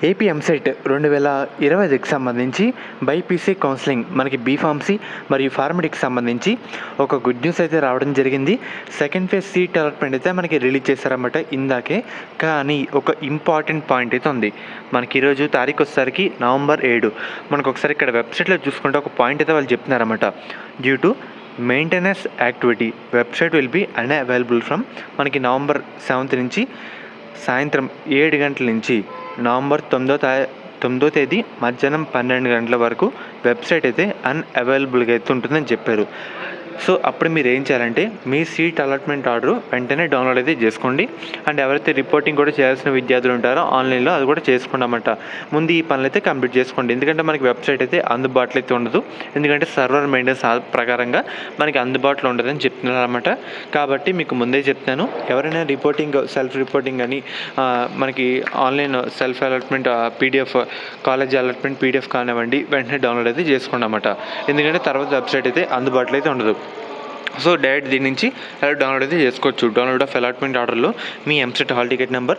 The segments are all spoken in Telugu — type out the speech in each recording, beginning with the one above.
ఏపీ ఎంసెట్ 2025కి సంబంధించి బైపీసీ కౌన్సిలింగ్ మనకి బీఫార్మసీ మరియు ఫార్మడికి సంబంధించి ఒక గుడ్ న్యూస్ అయితే రావడం జరిగింది. సెకండ్ ఫేజ్ సీట్ అలాట్మెంట్ అయితే మనకి రిలీజ్ చేశారన్నమాట ఇందాకే. కానీ ఒక ఇంపార్టెంట్ పాయింట్ అయితే ఉంది. మనకి ఈరోజు తారీఖు వచ్చేసరికి November 7. మనకు ఒకసారి ఇక్కడ వెబ్సైట్లో చూసుకుంటే ఒక పాయింట్ అయితే వాళ్ళు చెప్తున్నారన్నమాట. Due to maintenance activity website will be unavailable from మనకి November 7 నుంచి సాయంత్రం 7 గంటల నుంచి November 9వ తేదీ మధ్యాహ్నం 12 గంటల వరకు వెబ్సైట్ అయితే అన్అవైలబుల్గా అయితే ఉంటుందని చెప్పారు. సో అప్పుడు మీరు ఏం చేయాలంటే మీ సీట్ అలాట్మెంట్ ఆర్డర్ వెంటనే డౌన్లోడ్ అయితే చేసుకోండి. అండ్ ఎవరైతే రిపోర్టింగ్ కూడా చేయాల్సిన విద్యార్థులు ఉంటారో ఆన్లైన్లో అది కూడా చేసుకోండి అన్నమాట. ముందు ఈ పనులు అయితే కంప్లీట్ చేసుకోండి. ఎందుకంటే మనకి వెబ్సైట్ అయితే అందుబాటులో అయితే ఉండదు. ఎందుకంటే సర్వర్ మెయింటెనెన్స్ ప్రకారంగా మనకి అందుబాటులో ఉండదని చెప్తున్నారు అన్నమాట. కాబట్టి మీకు ముందే చెప్తాను, ఎవరైనా రిపోర్టింగ్ సెల్ఫ్ రిపోర్టింగ్ అని మనకి online self allotment PDF college allotment PDF కానివ్వండి వెంటనే డౌన్లోడ్ అయితే చేసుకోండి అన్నమాట. ఎందుకంటే తర్వాత వెబ్సైట్ అయితే అందుబాటులో అయితే ఉండదు. సో డైరెక్ట్ దీని నుంచి ఎలా డౌన్లోడ్ అయితే చేసుకోవచ్చు. డౌన్లోడ్ ఆఫ్ అలాట్మెంట్ ఆర్డర్లో మీ EAMCET hall ticket number,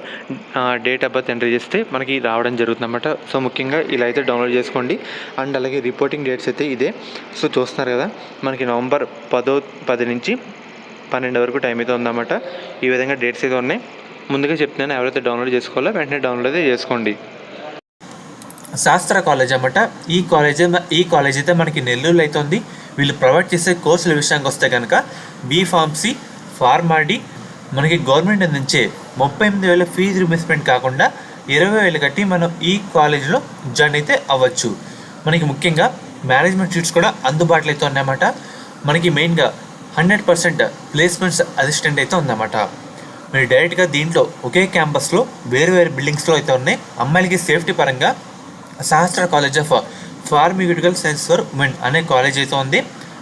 date of birth enter చేస్తే మనకి రావడం జరుగుతుందన్నమాట. సో ముఖ్యంగా ఇలా అయితే డౌన్లోడ్ చేసుకోండి. అండ్ అలాగే రిపోర్టింగ్ డేట్స్ అయితే ఇదే. సో చూస్తున్నారు కదా, మనకి November 10 నుంచి 12 వరకు టైం అయితే ఉందన్నమాట. ఈ విధంగా డేట్స్ అయితే ఉన్నాయి. ముందుగా చెప్తున్నాను, ఎవరైతే డౌన్లోడ్ చేసుకోవాలో వెంటనే డౌన్లోడ్ అయితే చేసుకోండి. శాస్త్ర కాలేజ్ అన్నమాట. ఈ కాలేజ్ అయితే మనకి నెల్లూరులో అయితే ఉంది. వీళ్ళు ప్రొవైడ్ చేసే కోర్సుల విషయానికి వస్తే కనుక బీఫార్మసీ, ఫార్మాడీ మనకి గవర్నమెంట్ నుంచే 38,000 ఫీజు రిమర్స్మెంట్ కాకుండా 20,000 కట్టి మనం ఈ కాలేజ్లో జాయిన్ అయితే అవ్వచ్చు. మనకి ముఖ్యంగా మేనేజ్మెంట్ సీట్స్ కూడా అందుబాటులో అయితే ఉన్నాయన్నమాట. మనకి మెయిన్గా 100% ప్లేస్మెంట్స్ అసిస్టెంట్ అయితే ఉందన్నమాట. మీరు డైరెక్ట్గా దీంట్లో ఒకే క్యాంపస్లో వేరు బిల్డింగ్స్లో అయితే ఉన్నాయి. అమ్మాయిలకి సేఫ్టీ పరంగా శాస్త్ర college of pharmaceutical science for women అనే కాలేజ్ అయితే ఉంది.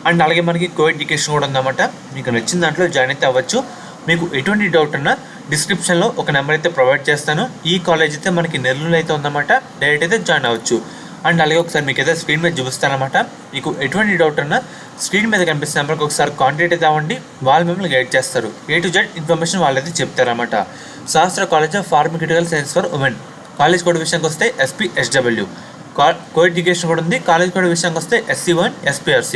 అండ్ అలాగే మనకి కో ఎడ్యుకేషన్ కూడా ఉందన్నమాట. మీకు నచ్చిన దాంట్లో జాయిన్ అయితే అవ్వచ్చు. మీకు ఎటువంటి డౌట్ ఉన్నా డిస్క్రిప్షన్లో ఒక నెంబర్ అయితే ప్రొవైడ్ చేస్తాను. ఈ కాలేజ్ అయితే మనకి నెల్లూరులో అయితే ఉందన్నమాట. డైరెక్ట్ అయితే జాయిన్ అవ్వచ్చు. అండ్ అలాగే ఒకసారి మీకు అయితే స్క్రీన్ మీద చూపిస్తానమాట. మీకు ఎటువంటి డౌట్ ఉన్నా స్క్రీన్ మీద కనిపిస్తున్న నెంబర్కి ఒకసారి కాంటాక్ట్ అయితే అవ్వండి. వాళ్ళు మిమ్మల్ని గైడ్ చేస్తారు. A to Z ఇన్ఫర్మేషన్ వాళ్ళైతే చెప్తారన్నమాట. శాస్త్ర college of pharmaceutical science for women college code విషయానికి వస్తే SPSW. కో ఎడ్యుకేషన్ కూడా ఉంది. కాలేజ్ కోడ్ విషయానికి వస్తే SC1 SPRC.